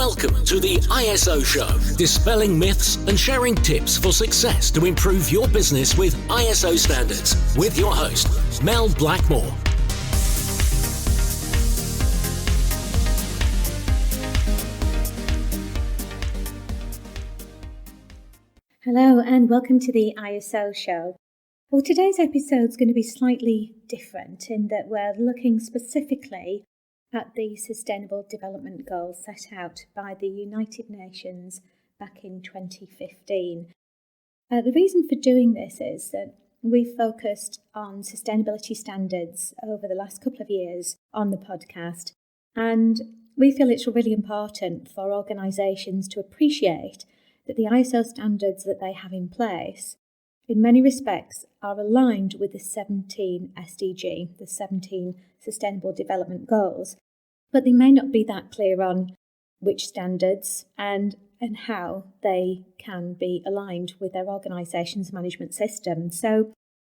Welcome to the ISO Show, dispelling myths and sharing tips for success to improve your business with ISO standards, with your host, Mel Blackmore. Hello and welcome to the ISO Show. Well, today's episode is going to be slightly different in that we're looking specifically at the Sustainable Development Goals set out by the United Nations back in 2015. The reason for doing this is that we've focused on sustainability standards over the last couple of years on the podcast, and we feel it's really important for organisations to appreciate that the ISO standards that they have in place, in many respects, are aligned with the 17 SDG, the 17 Sustainable Development Goals, but they may not be that clear on which standards and how they can be aligned with their organisation's management system. So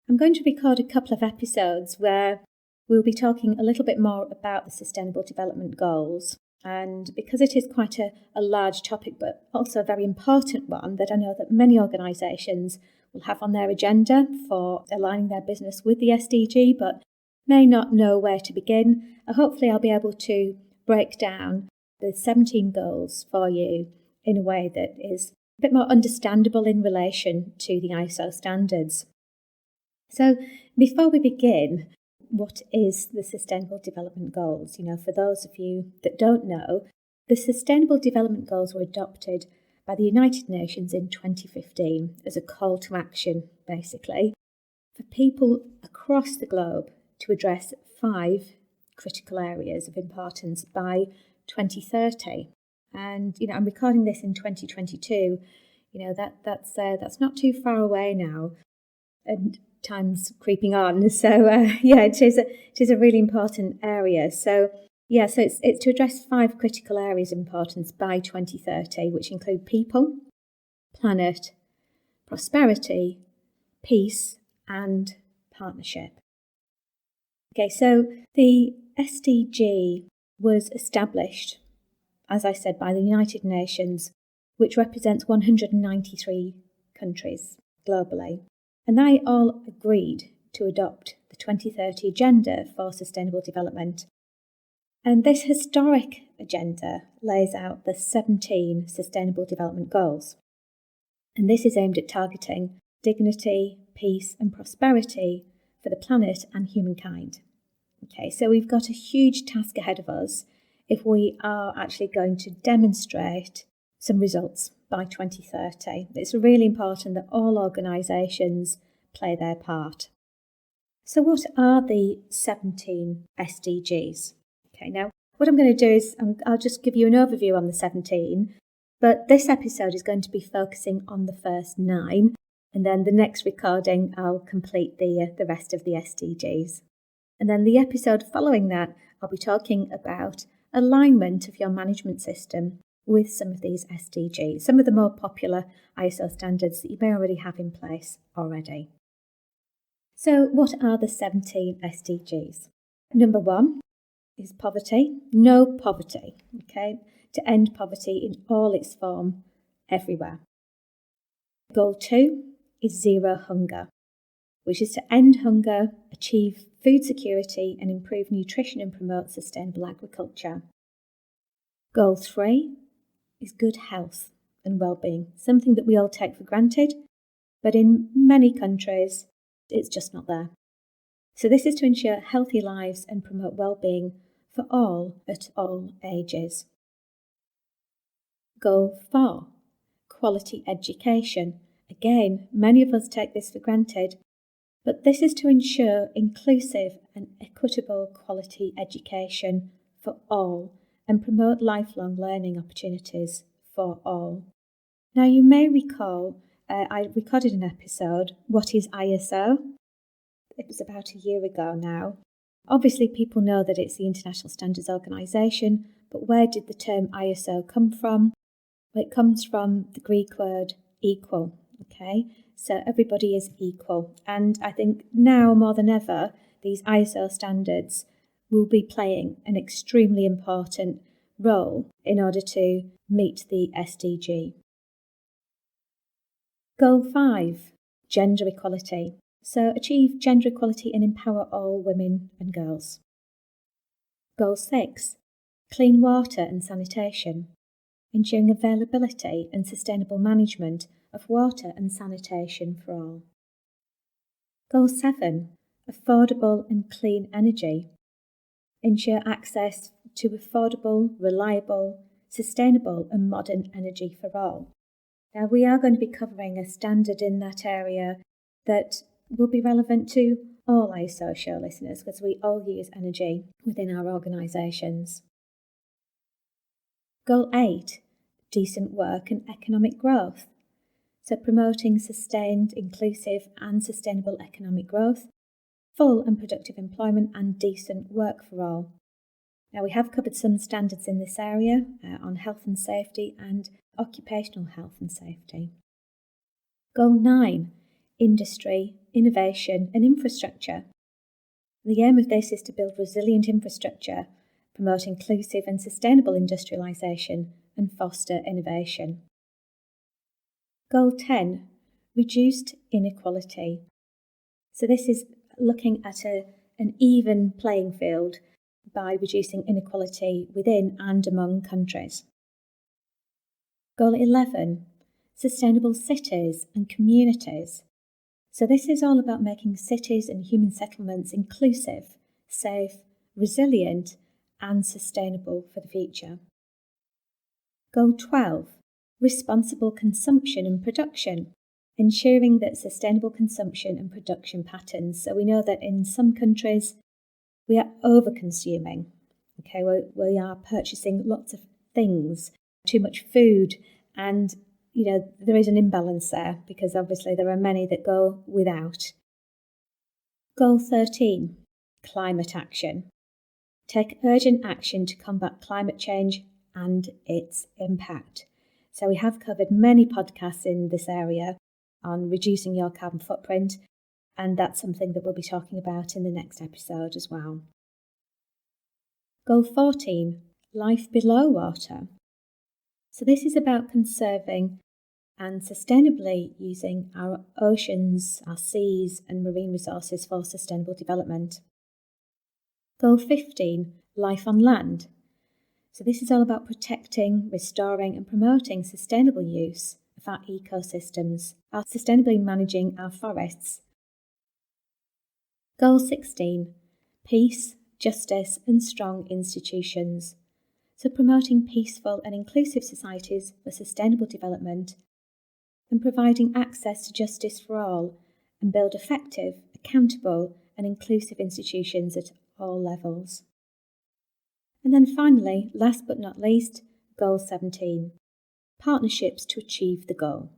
I'm going to record a couple of episodes where we'll be talking a little bit more about the Sustainable Development Goals. And because it is quite a large topic, but also a very important one that I know that many organisations will have on their agenda for aligning their business with the SDG, but may not know where to begin, hopefully I'll be able to break down the 17 goals for you in a way that is a bit more understandable in relation to the ISO standards. So before we begin, what is the Sustainable Development Goals? For those of you that don't know, the Sustainable Development Goals were adopted by the United Nations in 2015 as a call to action, basically, for people across the globe to address 5 critical areas of importance by 2030. And, I'm recording this in 2022, that's not too far away now. And time's creeping on. So, it is a really important area. So it's to address 5 critical areas of importance by 2030, which include people, planet, prosperity, peace, and partnership. Okay, so the SDG was established, as I said, by the United Nations, which represents 193 countries globally. And they all agreed to adopt the 2030 Agenda for Sustainable Development. And this historic agenda lays out the 17 Sustainable Development Goals. And this is aimed at targeting dignity, peace and prosperity for the planet and humankind. Okay, so we've got a huge task ahead of us if we are actually going to demonstrate some results by 2030. It's really important that all organisations play their part. So what are the 17 SDGs? Okay, now what I'm going to do is I'll just give you an overview on the 17, but this episode is going to be focusing on the first 9, and then the next recording I'll complete the rest of the SDGs. And then the episode following that, I'll be talking about alignment of your management system with some of these SDGs, some of the more popular ISO standards that you may already have in place already. So what are the 17 SDGs? Number 1 is poverty, no poverty, okay, to end poverty in all its form, everywhere. Goal 2 is zero hunger, which is to end hunger, achieve food security and improve nutrition and promote sustainable agriculture. Goal 3 is good health and well-being, something that we all take for granted, but in many countries it's just not there. So this is to ensure healthy lives and promote well-being for all at all ages. Goal 4, quality education. Again, many of us take this for granted, but this is to ensure inclusive and equitable quality education for all and promote lifelong learning opportunities for all. Now, you may recall I recorded an episode, What is ISO? It was about a year ago now. Obviously, people know that it's the International Standards Organisation, but where did the term ISO come from? Well, it comes from the Greek word equal, okay? So everybody is equal. And I think now more than ever, these ISO standards will be playing an extremely important role in order to meet the SDG. Goal 5, gender equality. So achieve gender equality and empower all women and girls. Goal 6, clean water and sanitation, ensuring availability and sustainable management of water and sanitation for all. Goal 7, affordable and clean energy, ensure access to affordable, reliable, sustainable and modern energy for all. Now we are going to be covering a standard in that area that will be relevant to all ISO show listeners because we all use energy within our organisations. Goal 8, decent work and economic growth. So promoting sustained, inclusive and sustainable economic growth, full and productive employment and decent work for all. Now we have covered some standards in this area on health and safety and occupational health and safety. Goal 9, industry, innovation and infrastructure. The aim of this is to build resilient infrastructure, promote inclusive and sustainable industrialisation and foster innovation. Goal 10, reduced inequality. So this is looking at an even playing field by reducing inequality within and among countries. Goal 11, sustainable cities and communities. So this is all about making cities and human settlements inclusive, safe, resilient and sustainable for the future. Goal 12, responsible consumption and production, ensuring that sustainable consumption and production patterns. So we know that in some countries we are over-consuming. Okay, we are purchasing lots of things, too much food, and there is an imbalance there because obviously there are many that go without. Goal 13, climate action. Take urgent action to combat climate change and its impact. So we have covered many podcasts in this area on reducing your carbon footprint, and that's something that we'll be talking about in the next episode as well. Goal 14, life below water. So this is about conserving and sustainably using our oceans, our seas and marine resources for sustainable development. Goal 15, life on land. So this is all about protecting, restoring and promoting sustainable use of our ecosystems, sustainably managing our forests. Goal 16, peace, justice and strong institutions. So promoting peaceful and inclusive societies for sustainable development and providing access to justice for all and build effective, accountable and inclusive institutions at all levels. And then finally, last but not least, Goal 17, partnerships to achieve the goal.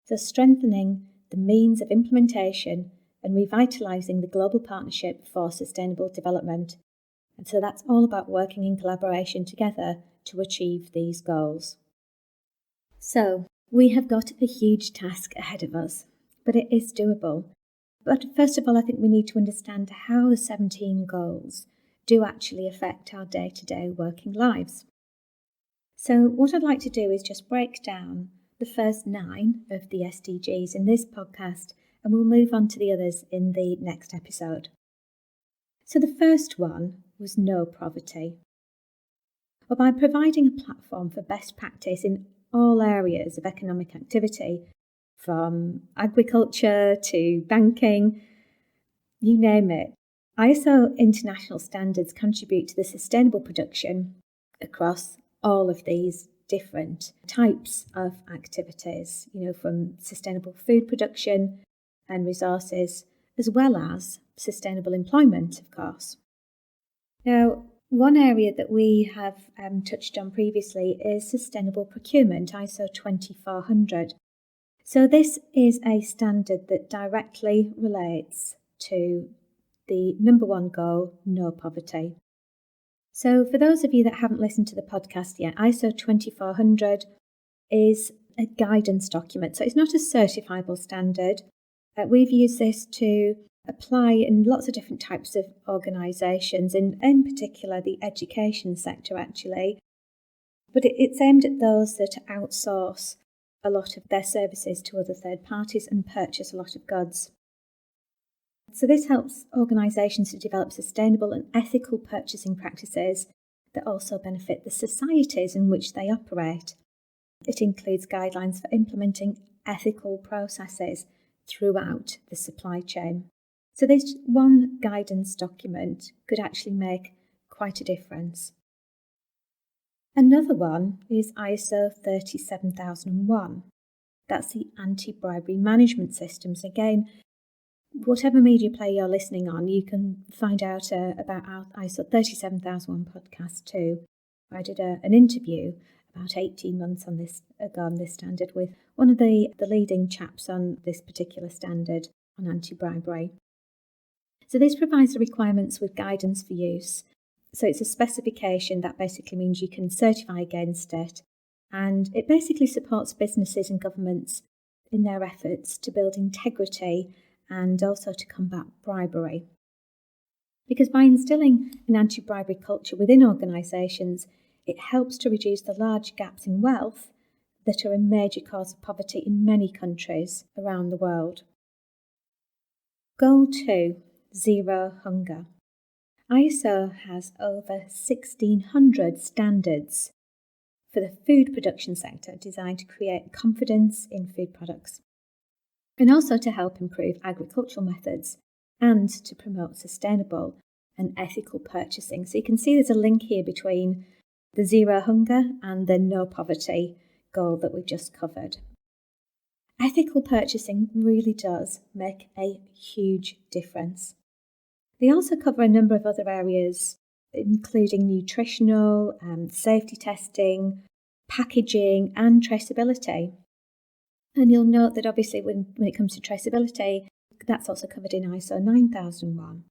So strengthening the means of implementation and revitalising the global partnership for sustainable development. And so that's all about working in collaboration together to achieve these goals. So we have got a huge task ahead of us, but it is doable. But first of all, I think we need to understand how the 17 goals do actually affect our day-to-day working lives. So what I'd like to do is just break down the first 9 of the SDGs in this podcast, and we'll move on to the others in the next episode. So the first one was no poverty. Well, by providing a platform for best practice in all areas of economic activity, from agriculture to banking, you name it, ISO international standards contribute to the sustainable production across all of these different types of activities, from sustainable food production and resources, as well as sustainable employment, of course. Now, one area that we have touched on previously is sustainable procurement, ISO 2400. So this is a standard that directly relates to the number 1 goal, no poverty. So for those of you that haven't listened to the podcast yet, ISO 2400 is a guidance document. So it's not a certifiable standard. We've used this to apply in lots of different types of organisations, in particular the education sector actually. but it's aimed at those that outsource a lot of their services to other third parties and purchase a lot of goods. So this helps organisations to develop sustainable and ethical purchasing practices that also benefit the societies in which they operate. It includes guidelines for implementing ethical processes throughout the supply chain. So this one guidance document could actually make quite a difference. Another one is ISO 37001. That's the anti-bribery management systems. Again, whatever media player you're listening on, you can find out about our ISO 37001 podcast too. I did an interview about 18 months ago on this standard with one of the leading chaps on this particular standard on anti-bribery. So this provides the requirements with guidance for use. So it's a specification that basically means you can certify against it, and it basically supports businesses and governments in their efforts to build integrity and also to combat bribery. Because by instilling an anti-bribery culture within organisations, it helps to reduce the large gaps in wealth that are a major cause of poverty in many countries around the world. Goal 2, Zero Hunger. ISO has over 1,600 standards for the food production sector designed to create confidence in food products and also to help improve agricultural methods and to promote sustainable and ethical purchasing. So you can see there's a link here between the zero hunger and the no poverty goal that we've just covered. Ethical purchasing really does make a huge difference. They also cover a number of other areas, including nutritional, safety testing, packaging and traceability. And you'll note that obviously when it comes to traceability, that's also covered in ISO 9001.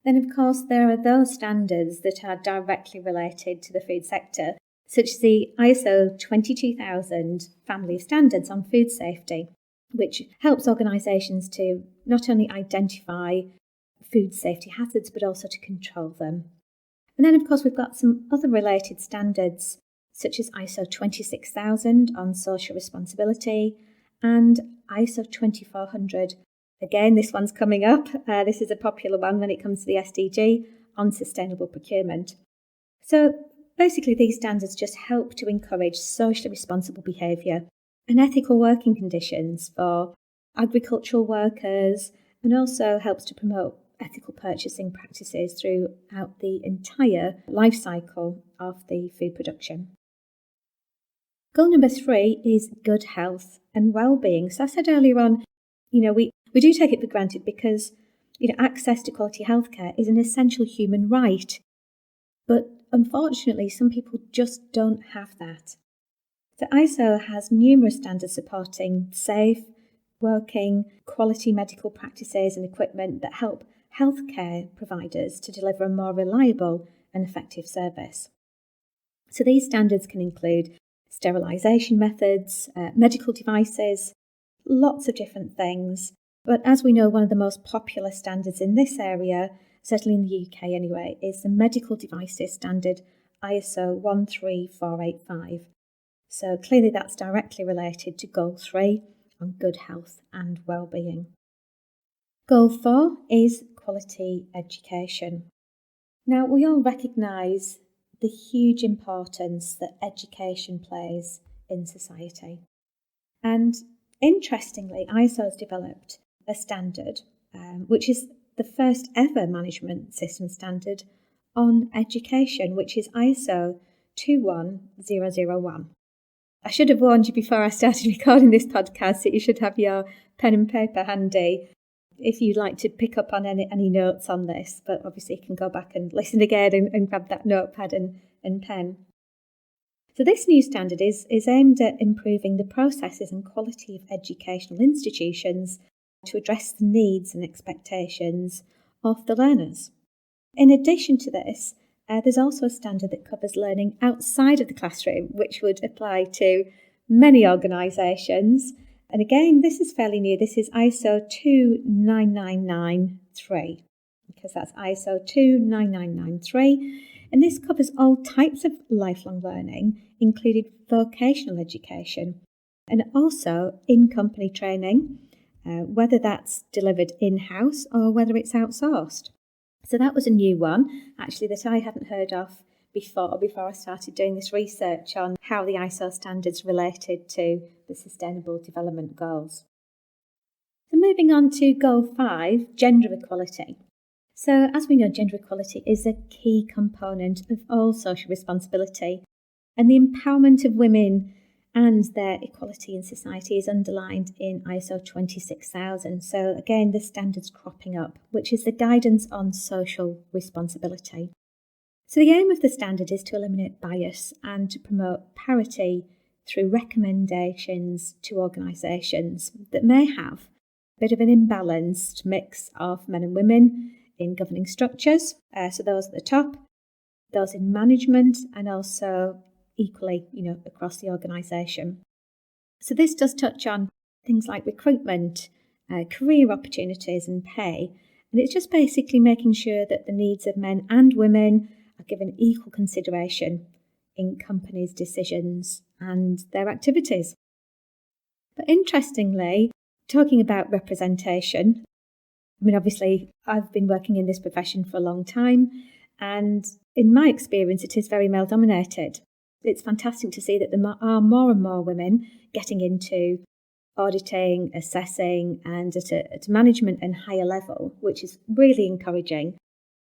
Then of course there are those standards that are directly related to the food sector, such as the ISO 22000 family of standards on food safety, which helps organisations to not only identify food safety hazards, but also to control them. And then, of course, we've got some other related standards, such as ISO 26000 on social responsibility and ISO 2400. Again, this one's coming up. This is a popular one when it comes to the SDG on sustainable procurement. So basically, these standards just help to encourage socially responsible behaviour and ethical working conditions for agricultural workers, and also helps to promote ethical purchasing practices throughout the entire life cycle of the food production. Goal number 3 is good health and well-being. So I said earlier on, we do take it for granted because access to quality healthcare is an essential human right. But unfortunately, some people just don't have that. So ISO has numerous standards supporting safe, working, quality medical practices and equipment that help healthcare providers to deliver a more reliable and effective service. So these standards can include sterilisation methods, medical devices, lots of different things. But as we know, one of the most popular standards in this area, certainly in the UK anyway, is the medical devices standard ISO 13485. So clearly that's directly related to Goal 3 on good health and well-being. Goal 4 is quality education. Now, we all recognise the huge importance that education plays in society. And interestingly, ISO has developed a standard, which is the first ever management system standard on education, which is ISO 21001. I should have warned you before I started recording this podcast that you should have your pen and paper handy if you'd like to pick up on any notes on this, but obviously you can go back and listen again and grab that notepad and pen. So this new standard is aimed at improving the processes and quality of educational institutions to address the needs and expectations of the learners. In addition to this, there's also a standard that covers learning outside of the classroom, which would apply to many organisations. And again, this is fairly new. This is ISO 29993, because that's ISO 29993. And this covers all types of lifelong learning, including vocational education, and also in-company training, whether that's delivered in-house or whether it's outsourced. So that was a new one, actually, that I hadn't heard of before I started doing this research on how the ISO standards related to the Sustainable Development Goals. So moving on to Goal 5, gender equality. So as we know, gender equality is a key component of all social responsibility, and the empowerment of women and their equality in society is underlined in ISO 26000. So again, the standards cropping up, which is the guidance on social responsibility. So the aim of the standard is to eliminate bias and to promote parity through recommendations to organisations that may have a bit of an imbalanced mix of men and women in governing structures, so those at the top, those in management, and also equally, across the organisation. So this does touch on things like recruitment, career opportunities and pay, and it's just basically making sure that the needs of men and women are given equal consideration in companies' decisions and their activities. But interestingly, talking about representation, obviously I've been working in this profession for a long time, and in my experience it is very male dominated. It's fantastic to see that there are more and more women getting into auditing, assessing, and at management and higher level, which is really encouraging.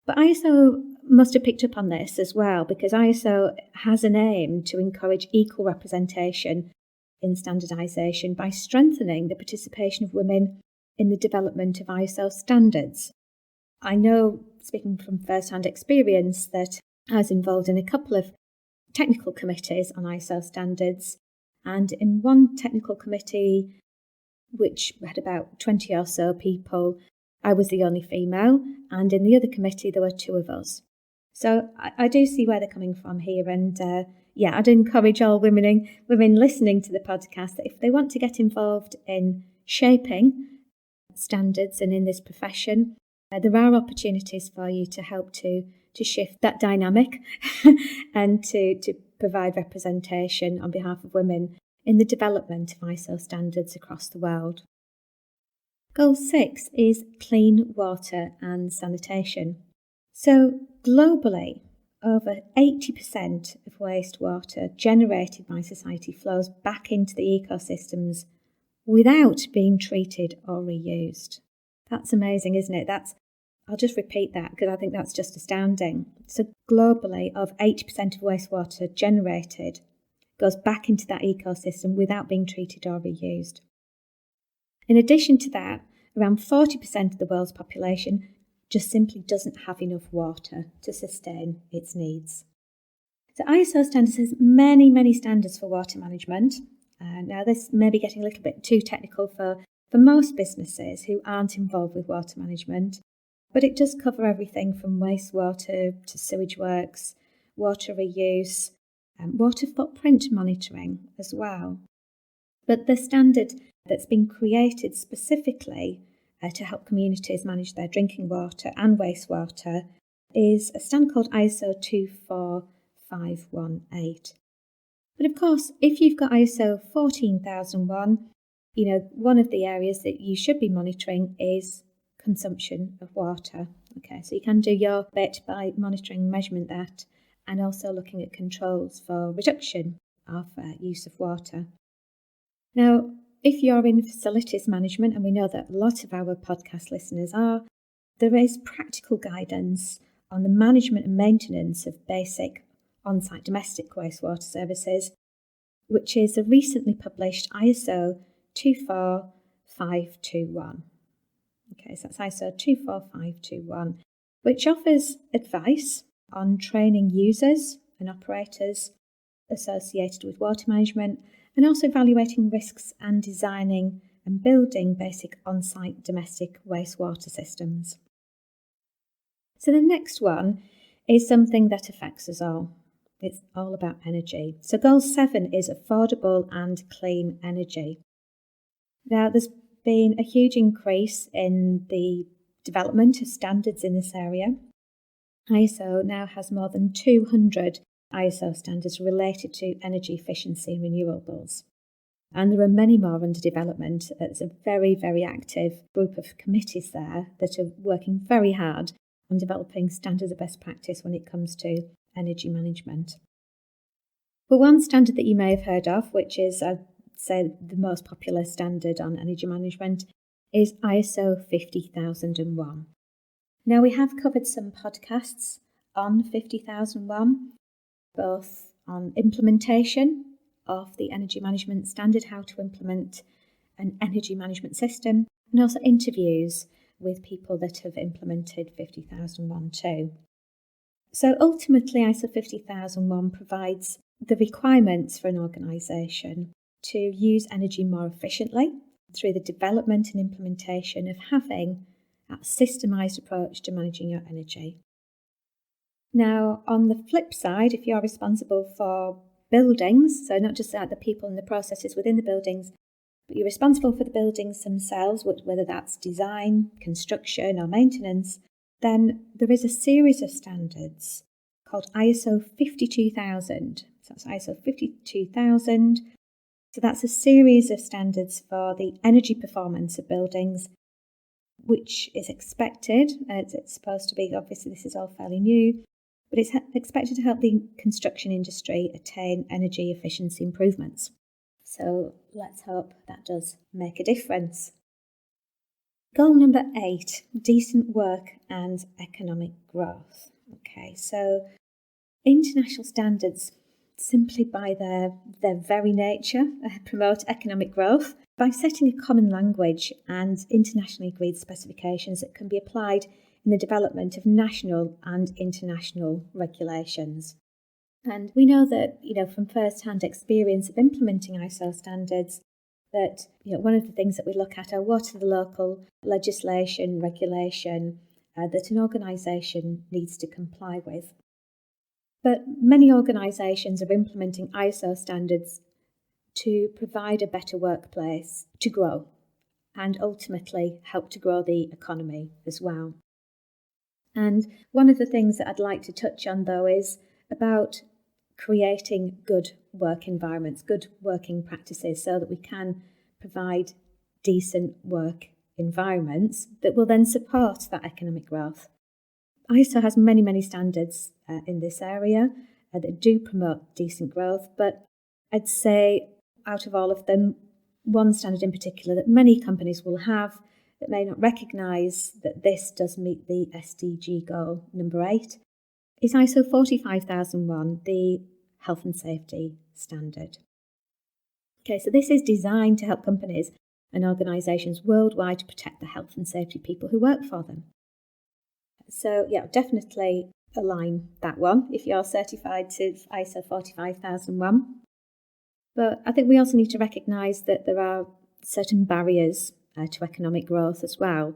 But ISO must have picked up on this as well, because ISO has an aim to encourage equal representation in standardisation by strengthening the participation of women in the development of ISO standards. I know, speaking from first-hand experience, that I was involved in a couple of technical committees on ISO standards, and in one technical committee, which had about 20 or so people, I was the only female, and in the other committee there were 2 of us. So I do see where they're coming from here, and I'd encourage all women listening to the podcast that if they want to get involved in shaping standards and in this profession, there are opportunities for you to help to shift that dynamic and to provide representation on behalf of women in the development of ISO standards across the world. Goal 6 is clean water and sanitation. So globally, over 80% of wastewater generated by society flows back into the ecosystems without being treated or reused. That's amazing, isn't it? I'll just repeat that because I think that's just astounding. So globally, of 80% of wastewater generated goes back into that ecosystem without being treated or reused. In addition to that, around 40% of the world's population just simply doesn't have enough water to sustain its needs. So ISO standards has many, many standards for water management. Now this may be getting a little bit too technical for most businesses who aren't involved with water management, but it does cover everything from wastewater to sewage works, water reuse, and water footprint monitoring as well. But the standard that's been created specifically to help communities manage their drinking water and wastewater is a standard called ISO 24518. But of course, if you've got ISO 14001, one of the areas that you should be monitoring is consumption of water. Okay, so you can do your bit by monitoring and measurement that, and also looking at controls for reduction of use of water. Now, if you're in facilities management, and we know that a lot of our podcast listeners are, there is practical guidance on the management and maintenance of basic on-site domestic wastewater services, which is a recently published ISO 24521. Okay, so that's ISO 24521, which offers advice on training users and operators associated with water management, and also evaluating risks and designing and building basic on-site domestic wastewater systems. So the next one is something that affects us all. It's all about energy. So Goal 7 is affordable and clean energy. Now, there's been a huge increase in the development of standards in this area, ISO now has more than 200 ISO standards related to energy efficiency and renewables. And there are many more under development. It's a very, very active group of committees there that are working very hard on developing standards of best practice when it comes to energy management. But one standard that you may have heard of, which is, I'd say, the most popular standard on energy management, is ISO 50001. Now, we have covered some podcasts on 50001, both on implementation of the energy management standard, how to implement an energy management system, and also interviews with people that have implemented 50001 too. So ultimately, ISO 50001 provides the requirements for an organisation to use energy more efficiently through the development and implementation of having a systemised approach to managing your energy. Now, on the flip side, if you're responsible for buildings, so not just the people and the processes within the buildings, but you're responsible for the buildings themselves, whether that's design, construction or maintenance, then there is a series of standards called ISO 52000. So that's ISO 52000. So that's a series of standards for the energy performance of buildings, which is expected, it's supposed to be, obviously this is all fairly new, but it's expected to help the construction industry attain energy efficiency improvements. So let's hope that does make a difference. Goal number 8, decent work and economic growth. Okay, so international standards, simply by their very nature, promote economic growth by setting a common language and internationally agreed specifications that can be applied in the development of national and international regulations. And we know that, from first-hand experience of implementing ISO standards, that one of the things that we look at are what are the local legislation, regulation that an organisation needs to comply with. But many organisations are implementing ISO standards to provide a better workplace to grow and ultimately help to grow the economy as well. And one of the things that I'd like to touch on, though, is about creating good work environments, good working practices, so that we can provide decent work environments that will then support that economic growth. ISO has many, many standards in this area that do promote decent growth, but I'd say out of all of them, one standard in particular that many companies will have that may not recognise that this does meet the SDG goal number 8 is ISO 45001, the health and safety standard. Okay, so this is designed to help companies and organisations worldwide to protect the health and safety of people who work for them. So yeah, definitely align that one if you're certified to ISO 45001. But I think we also need to recognise that there are certain barriers to economic growth as well,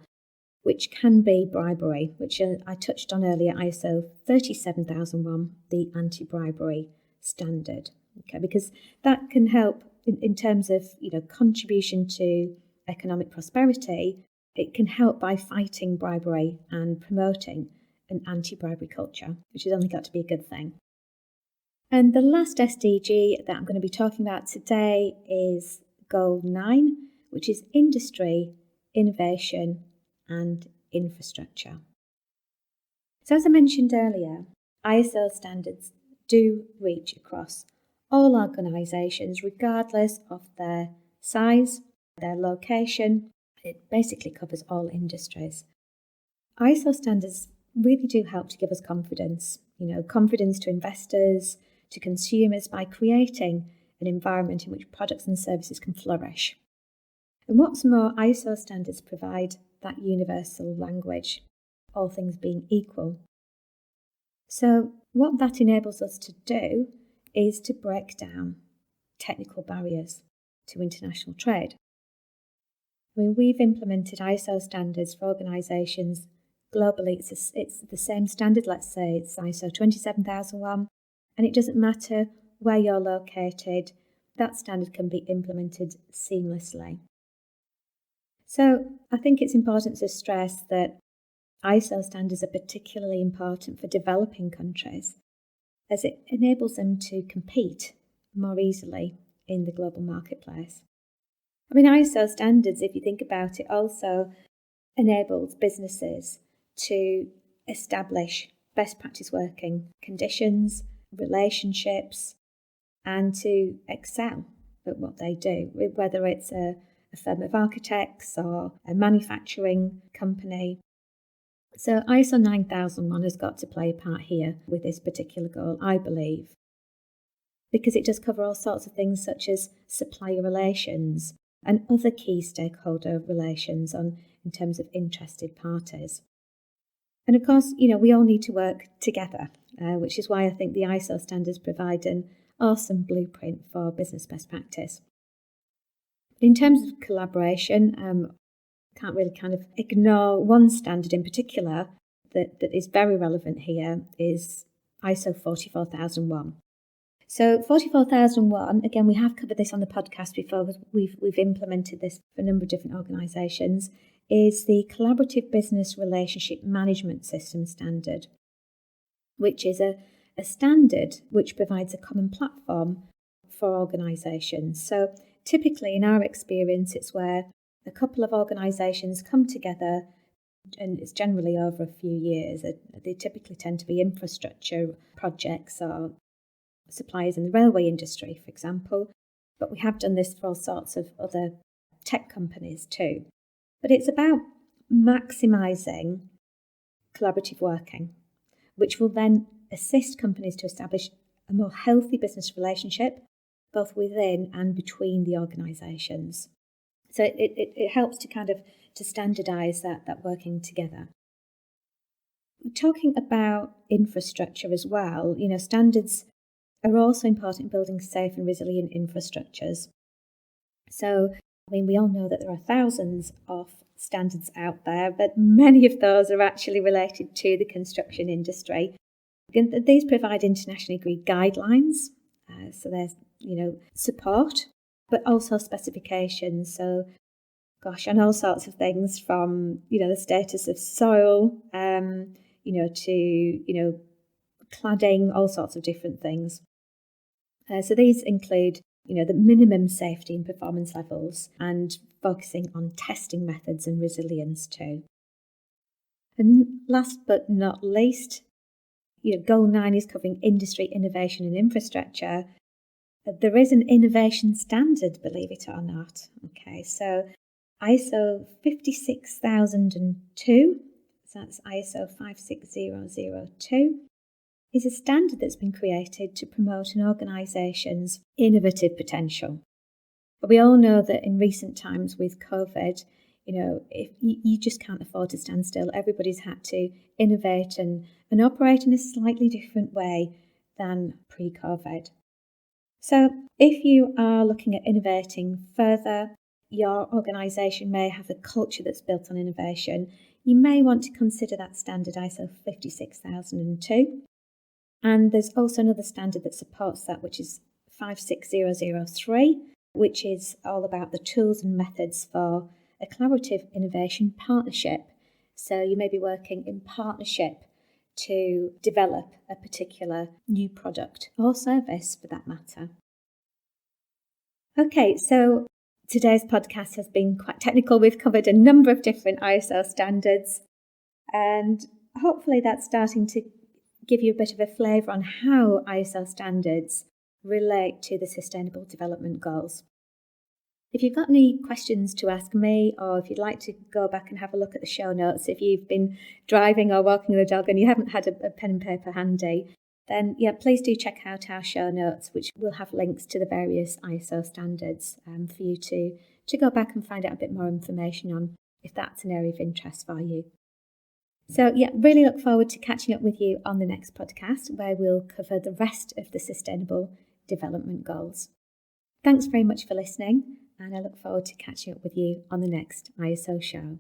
which can be bribery, which I touched on earlier, ISO 37001, the anti-bribery standard. Okay, because that can help in terms of contribution to economic prosperity. It can help by fighting bribery and promoting an anti-bribery culture, which has only got to be a good thing. And the last SDG that I'm going to be talking about today is Goal 9, which is industry, innovation and infrastructure. So as I mentioned earlier, ISO standards do reach across all organisations regardless of their size, their location. It basically covers all industries. ISO standards really do help to give us confidence, confidence to investors, to consumers by creating an environment in which products and services can flourish. And what's more, ISO standards provide that universal language, all things being equal. So what that enables us to do is to break down technical barriers to international trade. We've implemented ISO standards for organisations globally. It's the same standard, let's say it's ISO 27001, and it doesn't matter where you're located, that standard can be implemented seamlessly. So I think it's important to stress that ISO standards are particularly important for developing countries, as it enables them to compete more easily in the global marketplace. I mean, ISO standards, if you think about it, also enables businesses to establish best practice working conditions, relationships, and to excel at what they do, whether it's a firm of architects or a manufacturing company. So ISO 9001 has got to play a part here with this particular goal, I believe, because it does cover all sorts of things such as supplier relations and other key stakeholder relations in terms of interested parties. And of course, we all need to work together, which is why I think the ISO standards provide an awesome blueprint for business best practice. In terms of collaboration, can't really kind of ignore one standard in particular that is very relevant here is ISO 44001. So 44001, again, we have covered this on the podcast before, we've implemented this for a number of different organisations, is the Collaborative Business Relationship Management System standard, which is a standard which provides a common platform for organisations. So typically in our experience, it's where a couple of organisations come together, and it's generally over a few years. They typically tend to be infrastructure projects or suppliers in the railway industry, for example. But we have done this for all sorts of other tech companies too. But it's about maximising collaborative working, which will then assist companies to establish a more healthy business relationship, both within and between the organisations. So it helps to to standardise that working together. Talking about infrastructure as well, standards are also important in building safe and resilient infrastructures. So, we all know that there are thousands of standards out there, but many of those are actually related to the construction industry. These provide internationally agreed guidelines, so there's, support, but also specifications. So, and all sorts of things from, the status of soil, to, cladding, all sorts of different things. So these include, the minimum safety and performance levels and focusing on testing methods and resilience too. And last but not least, Goal 9 is covering industry, innovation and infrastructure. There is an innovation standard, believe it or not. Okay, so ISO 56002, so that's ISO 56002, is a standard that's been created to promote an organisation's innovative potential. But we all know that in recent times with COVID, if you just can't afford to stand still. Everybody's had to innovate and operate in a slightly different way than pre-COVID. So if you are looking at innovating further, your organisation may have a culture that's built on innovation. You may want to consider that standard ISO 56002. And there's also another standard that supports that, which is 56003, which is all about the tools and methods for a collaborative innovation partnership. So you may be working in partnership to develop a particular new product or service for that matter. Okay, so today's podcast has been quite technical. We've covered a number of different ISO standards, and hopefully that's starting to give you a bit of a flavour on how ISO standards relate to the Sustainable Development Goals. If you've got any questions to ask me, or if you'd like to go back and have a look at the show notes, if you've been driving or walking the dog and you haven't had a pen and paper handy, then please do check out our show notes, which will have links to the various ISO standards for you to go back and find out a bit more information on if that's an area of interest for you. So really look forward to catching up with you on the next podcast, where we'll cover the rest of the Sustainable Development Goals. Thanks very much for listening, and I look forward to catching up with you on the next ISO show.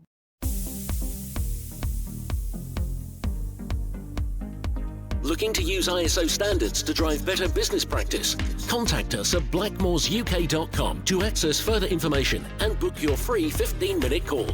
Looking to use ISO standards to drive better business practice? Contact us at blackmoresuk.com to access further information and book your free 15-minute call.